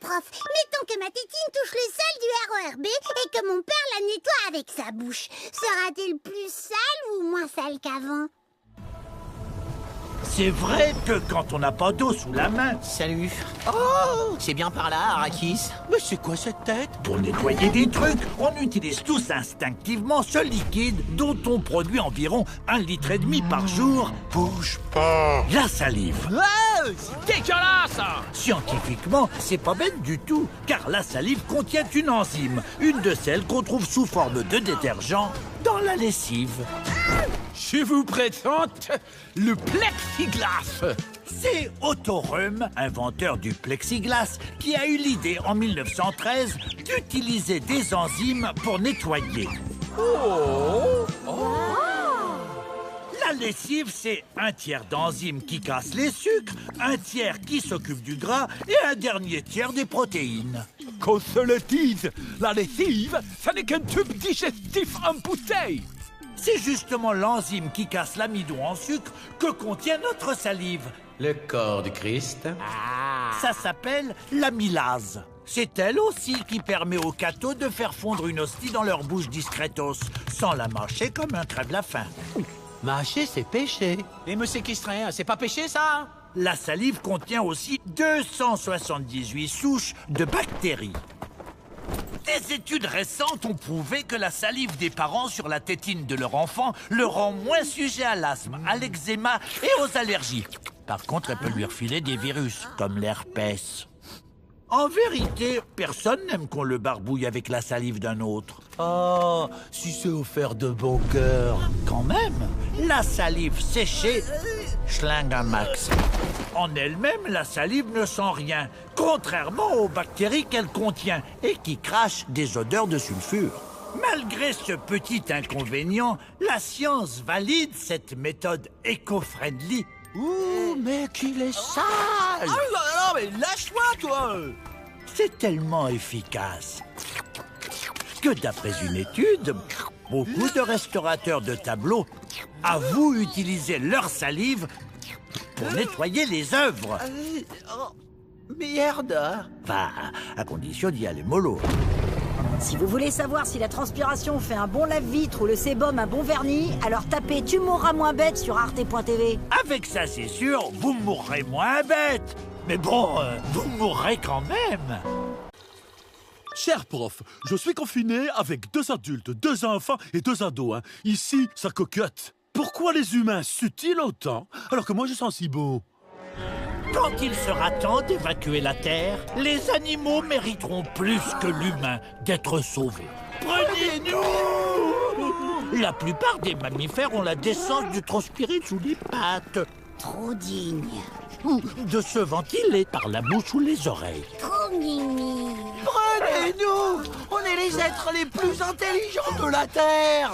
prof. Mettons que ma tétine touche le sol du RERB et que mon père la nettoie avec sa bouche. Sera-t-elle plus sale ou moins sale qu'avant? C'est vrai que quand on n'a pas d'eau sous la main... Salut. Oh, c'est bien par là, Arrakis. Mais c'est quoi cette tête? Pour nettoyer des trucs, on utilise tous instinctivement ce liquide dont on produit environ 1,5 litre par jour. Bouge pas. La salive. Ouais, c'est dégueulasse. Scientifiquement, c'est pas bête du tout, car la salive contient une enzyme, une de celles qu'on trouve sous forme de détergent dans la lessive. Je vous présente le plexiglas. C'est Otto Röhm, inventeur du plexiglas, qui a eu l'idée en 1913 d'utiliser des enzymes pour nettoyer. La lessive, c'est un tiers d'enzymes qui cassent les sucres, un tiers qui s'occupe du gras et un dernier tiers des protéines. Qu'on se le dise, la lessive, ça n'est qu'un tube digestif en bouteille. C'est justement l'enzyme qui casse l'amidon en sucre que contient notre salive. Le corps du Christ. Ça s'appelle l'amylase. C'est elle aussi qui permet aux cathos de faire fondre une hostie dans leur bouche discretos, sans la mâcher comme un crève-la-faim. Mâcher, c'est péché. Et me séquestrer, c'est pas péché, ça? La salive contient aussi 278 souches de bactéries. Des études récentes ont prouvé que la salive des parents sur la tétine de leur enfant le rend moins sujet à l'asthme, à l'eczéma et aux allergies. Par contre, elle peut lui refiler des virus, comme l'herpès. En vérité, personne n'aime qu'on le barbouille avec la salive d'un autre. Oh, si c'est offert de bon cœur. Quand même, la salive séchée schlingue un max. En elle-même, la salive ne sent rien, contrairement aux bactéries qu'elle contient et qui crachent des odeurs de sulfure. Malgré ce petit inconvénient, la science valide cette méthode éco-friendly. Ouh, mec, il est sale. Ah là là, mais lâche-moi, toi. C'est tellement efficace que d'après une étude, beaucoup de restaurateurs de tableaux avouent utiliser leur salive pour nettoyer les œuvres. Merde. Enfin, à condition d'y aller mollo. Si vous voulez savoir si la transpiration fait un bon lave-vitre ou le sébum un bon vernis, alors tapez Tu mourras moins bête sur arte.tv. Avec ça, c'est sûr, vous mourrez moins bête. Mais bon, vous mourrez quand même. Cher prof, je suis confiné avec 2 adultes, 2 enfants et 2 ados. Ici, ça cocotte. Pourquoi les humains suent-ils autant alors que moi je sens si beau? Quand il sera temps d'évacuer la Terre, les animaux mériteront plus que l'humain d'être sauvés. Prenez-nous! La plupart des mammifères ont la décence de transpirer sous les pattes. Trop digne. Ou de se ventiler par la bouche ou les oreilles. Trop mimi. Prenez-nous. On est les êtres les plus intelligents de la Terre.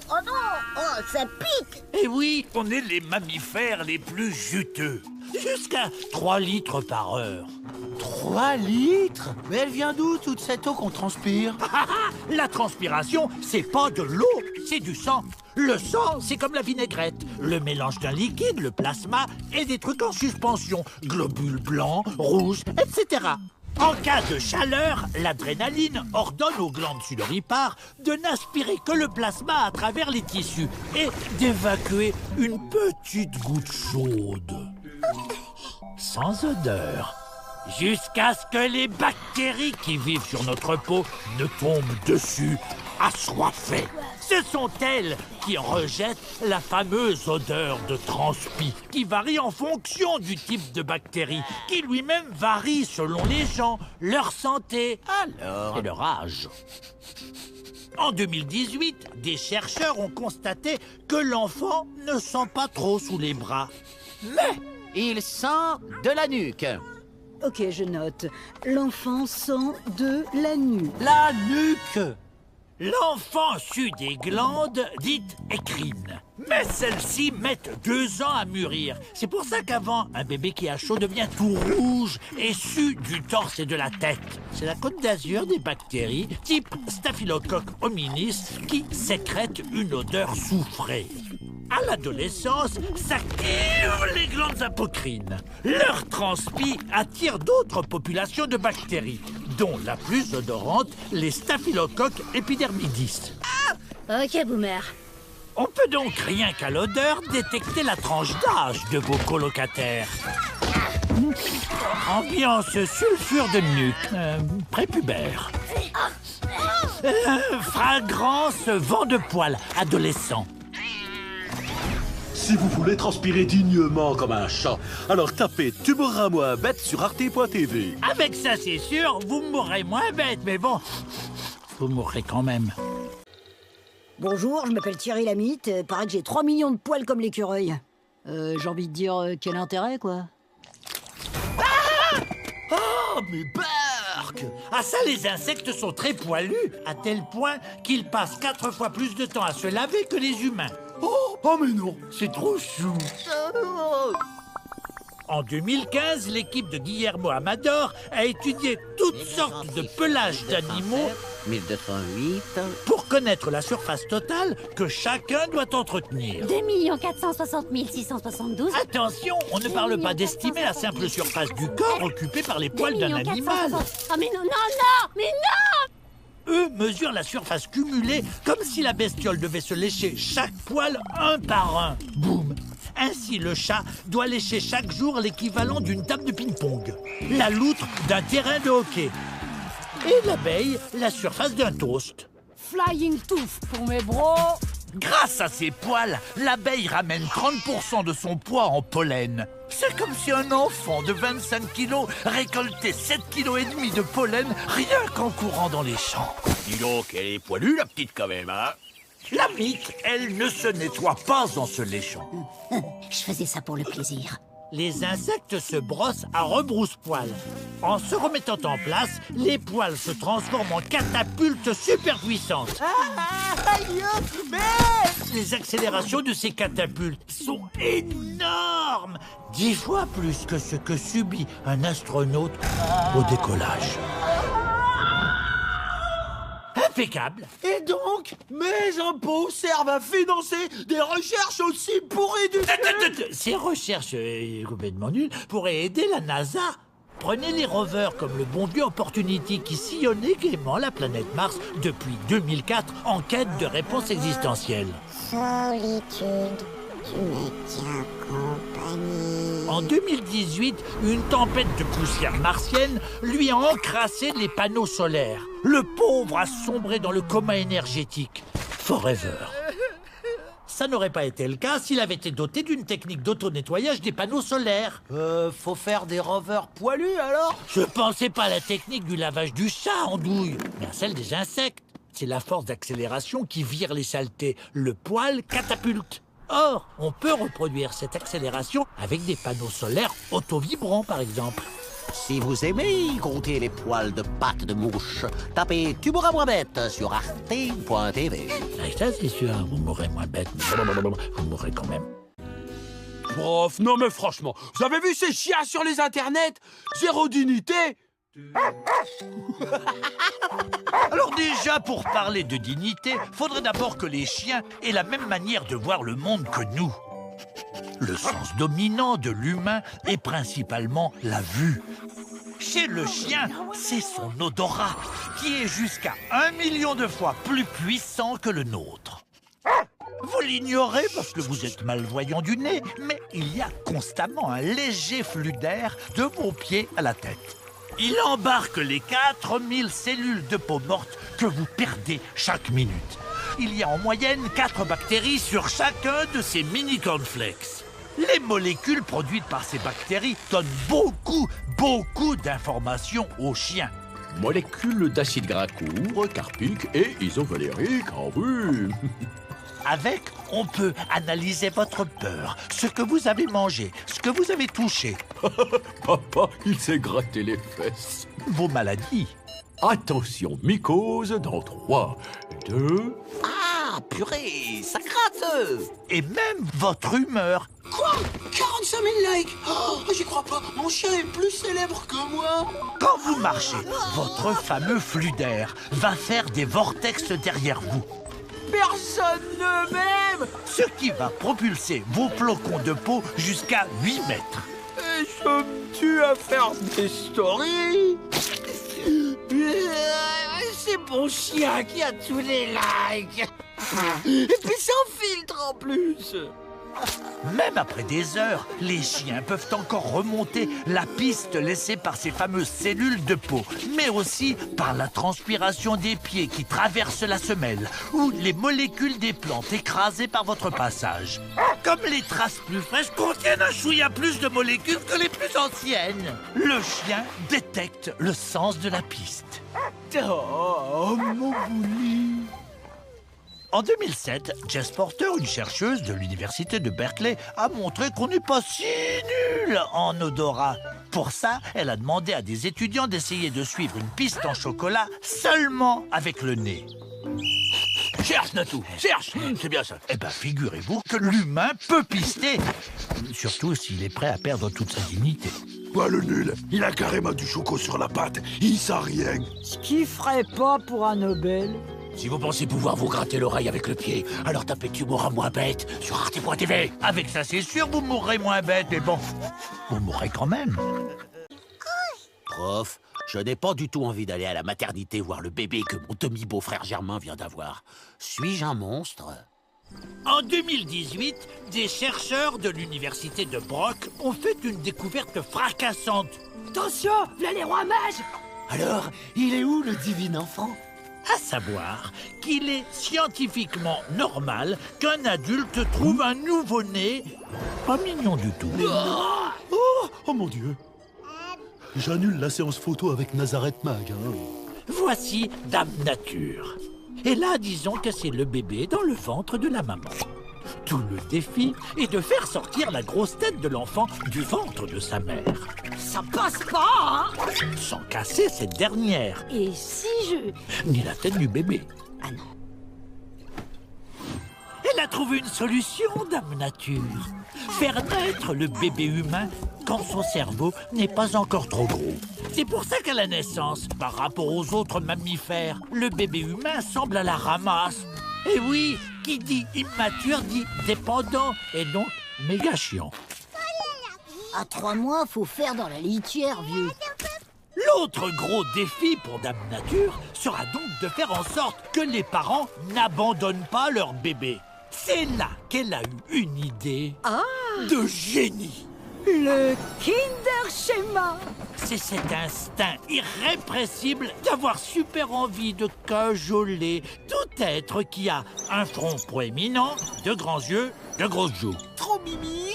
Oh non. Oh, ça pique. Et oui, on est les mammifères les plus juteux. Jusqu'à 3 litres par heure. 3 litres? Mais elle vient d'où, toute cette eau qu'on transpire? La transpiration, c'est pas de l'eau, c'est du sang. Le sang, c'est comme la vinaigrette. Le mélange d'un liquide, le plasma, et des trucs en suspension. Globules blancs, rouges, etc. En cas de chaleur, l'adrénaline ordonne aux glandes sudoripares de n'aspirer que le plasma à travers les tissus et d'évacuer une petite goutte chaude. Sans odeur. Jusqu'à ce que les bactéries qui vivent sur notre peau ne tombent dessus, assoiffées. Ce sont elles qui rejettent la fameuse odeur de transpi, qui varie en fonction du type de bactérie, qui lui-même varie selon les gens, leur santé, alors et leur âge. En 2018, des chercheurs ont constaté que l'enfant ne sent pas trop sous les bras. Mais Il sent de la nuque. Ok, je note. L'enfant sent de la nuque. la nuque. L'enfant sue des glandes dites écrines. Mais celles-ci mettent 2 ans à mûrir. C'est pour ça qu'avant, un bébé qui a chaud devient tout rouge et sue du torse et de la tête. C'est la Côte d'Azur des bactéries, type Staphylococcus hominis, qui sécrètent une odeur soufrée. À l'adolescence, s'activent les glandes apocrines. Leur transpi attire d'autres populations de bactéries, dont la plus odorante, les staphylocoques épidermidis. Ok, boomer. On peut donc rien qu'à l'odeur détecter la tranche d'âge de vos colocataires. Ambiance sulfure de nuque, prépubère. Fragrance vent de poil, adolescent. Si vous voulez transpirer dignement comme un chat, alors tapez Tu mourras moins bête sur arte.tv. Avec ça, c'est sûr, vous mourrez moins bête, mais bon, vous mourrez quand même. Bonjour, je m'appelle Thierry Lamitte. Paraît que j'ai 3 millions de poils comme l'écureuil. J'ai envie de dire, quel intérêt, quoi. Oh, mais bark! Ah ça, les insectes sont très poilus, à tel point qu'ils passent 4 fois plus de temps à se laver que les humains. Oh, mais non! C'est trop chou. En 2015, l'équipe de Guillermo Amador a étudié toutes sortes de pelages d'animaux 1208. pour connaître la surface totale que chacun doit entretenir. 2 460 672. Attention, on ne parle pas d'estimer la simple surface du corps occupée par les poils d'un animal. Oh mais non, non, non, mais non! Eux mesurent la surface cumulée comme si la bestiole devait se lécher chaque poil un par un. Boum! Ainsi, le chat doit lécher chaque jour l'équivalent d'une table de ping-pong, la loutre d'un terrain de hockey, et l'abeille la surface d'un toast. Flying Tooth pour mes bros. Grâce à ses poils, l'abeille ramène 30% de son poids en pollen. C'est comme si un enfant de 25 kilos récoltait 7,5 kg de pollen rien qu'en courant dans les champs. Dis donc, elle est poilue, la petite, quand même, hein? La mitre, elle, ne se nettoie pas en se léchant. Je faisais ça pour le plaisir. Les insectes se brossent à rebrousse-poil. En se remettant en place, les poils se transforment en catapultes super puissantes. Les accélérations de ces catapultes sont énormes, 10 fois plus que ce que subit un astronaute au décollage. Impeccable. Et donc, mes impôts servent à financer des recherches aussi pourries du Ces recherches complètement nulles pourraient aider la NASA. Prenez les rovers comme le bon vieux Opportunity qui sillonnait gaiement la planète Mars depuis 2004 en quête de réponses existentielles. Solitude, tu me tiens compagnie. En 2018, une tempête de poussière martienne lui a encrassé les panneaux solaires. Le pauvre a sombré dans le coma énergétique. Forever. Ça n'aurait pas été le cas s'il avait été doté d'une technique d'auto-nettoyage des panneaux solaires. Faut faire des rovers poilus, alors? Je pensais pas à la technique du lavage du chat en douille, mais à celle des insectes. C'est la force d'accélération qui vire les saletés. Le poil catapulte. Or, on peut reproduire cette accélération avec des panneaux solaires auto-vibrants, par exemple. Si vous aimez compter les poils de pattes de mouche, tapez Tu mourras moins bête sur arte.tv. Et ça, c'est sûr, vous mourrez moins bête, vous mourrez quand même. Prof, non mais franchement, vous avez vu ces chiens sur les internets? Zéro dignité. Alors déjà, pour parler de dignité, faudrait d'abord que les chiens aient la même manière de voir le monde que nous. Le sens dominant de l'humain est principalement la vue. Chez le chien, c'est son odorat, qui est jusqu'à 1 million de fois plus puissant que le nôtre. Vous l'ignorez parce que vous êtes malvoyant du nez, mais il y a constamment un léger flux d'air de vos pieds à la tête. Il embarque les 4000 cellules de peau morte que vous perdez chaque minute. Il y a en moyenne 4 bactéries sur chacun de ces mini-cornflakes. Les molécules produites par ces bactéries donnent beaucoup d'informations aux chiens. Molécules d'acide gras court, carpique et isovalérique, ah oui. Avec, on peut analyser votre peur, ce que vous avez mangé, ce que vous avez touché. Papa, il s'est gratté les fesses. Vos maladies. Attention, mycose dans 3, 2... Ah, purée, ça gratte! Et même votre humeur. Quoi? 45 000 likes? Oh, j'y crois pas, mon chien est plus célèbre que moi! Quand vous marchez, votre fameux flux d'air va faire des vortex derrière vous. personne ne m'aime. Ce qui va propulser vos flocons de peau jusqu'à 8 mètres. Et je me tue à faire des stories. C'est mon chien qui a tous les likes. Et puis sans filtre en plus. Même après des heures, les chiens peuvent encore remonter la piste laissée par ces fameuses cellules de peau, mais aussi par la transpiration des pieds qui traversent la semelle ou les molécules des plantes écrasées par votre passage. Comme les traces plus fraîches contiennent un chouïa plus de molécules que les plus anciennes, le chien détecte le sens de la piste. Oh, mon bouli. En 2007, Jess Porter, une chercheuse de l'université de Berkeley, a montré qu'on n'est pas si nul en odorat. Pour ça, elle a demandé à des étudiants d'essayer de suivre une piste en chocolat seulement avec le nez. Cherche, Natou, cherche. C'est bien ça. Eh ben, figurez-vous que l'humain peut pister, surtout s'il est prêt à perdre toute sa dignité. Ouais, le nul, il a carrément du choco sur la patte. Il sent rien. Ce qui ferait pas pour un Nobel. Si vous pensez pouvoir vous gratter l'oreille avec le pied, alors tapez Tu mourras moins bête sur Arte.tv. Avec ça, c'est sûr, vous mourrez moins bête, mais bon, vous mourrez quand même. Prof, je n'ai pas du tout envie d'aller à la maternité voir le bébé que mon demi-beau-frère Germain vient d'avoir. Suis-je un monstre? En 2018, des chercheurs de l'université de Brock ont fait une découverte fracassante. Attention, là les rois mages. Alors, il est où le divin enfant? À savoir qu'il est scientifiquement normal qu'un adulte trouve un nouveau-né pas mignon du tout. Oh mon Dieu. J'annule la séance photo avec Nazareth Mag. Hein. Voici Dame Nature. Et là, disons que c'est le bébé dans le ventre de la maman. Tout le défi est de faire sortir la grosse tête de l'enfant du ventre de sa mère. Ça passe pas, hein. Sans casser cette dernière. Et si je... Ni la tête du bébé. Ah non. Elle a trouvé une solution, Dame Nature. Faire naître le bébé humain quand son cerveau n'est pas encore trop gros. C'est pour ça qu'à la naissance, par rapport aux autres mammifères, le bébé humain semble à la ramasse. Et oui, qui dit immature dit dépendant et donc méga chiant. À 3 mois, faut faire dans la litière, vieux. L'autre gros défi pour Dame Nature sera donc de faire en sorte que les parents n'abandonnent pas leur bébé. C'est là qu'elle a eu une idée de génie. Le Kinder Schéma. C'est cet instinct irrépressible d'avoir super envie de cajoler tout être qui a un front proéminent, de grands yeux, de grosses joues. Trop mimi.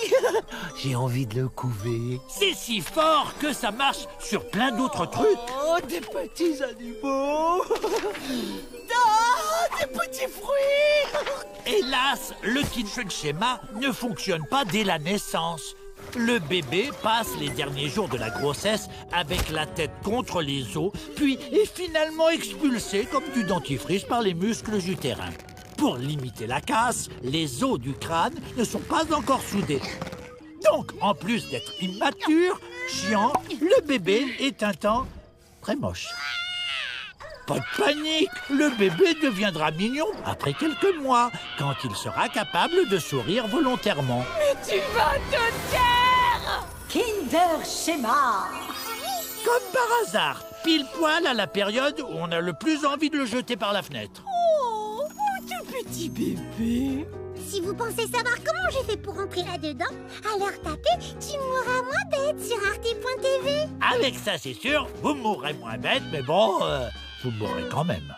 J'ai envie de le couver. C'est si fort que ça marche sur plein d'autres trucs. Oh, des petits animaux. Ah, des petits fruits. Hélas, le Kinder Schéma ne fonctionne pas dès la naissance. Le bébé passe les derniers jours de la grossesse avec la tête contre les os, puis est finalement expulsé comme du dentifrice par les muscles utérins. Pour limiter la casse, les os du crâne ne sont pas encore soudés. Donc, en plus d'être immature, chiant, le bébé est un temps très moche. Pas de panique, le bébé deviendra mignon après quelques mois, quand il sera capable de sourire volontairement. Tu vas te taire. Kinder Schéma. Comme par hasard, pile poil à la période où on a le plus envie de le jeter par la fenêtre. Oh, tout petit bébé. Si vous pensez savoir comment j'ai fait pour rentrer là-dedans, alors tapez Tu mourras moins bête sur Arte.tv. Avec ça, c'est sûr, vous mourrez moins bête, mais bon, vous mourrez quand même.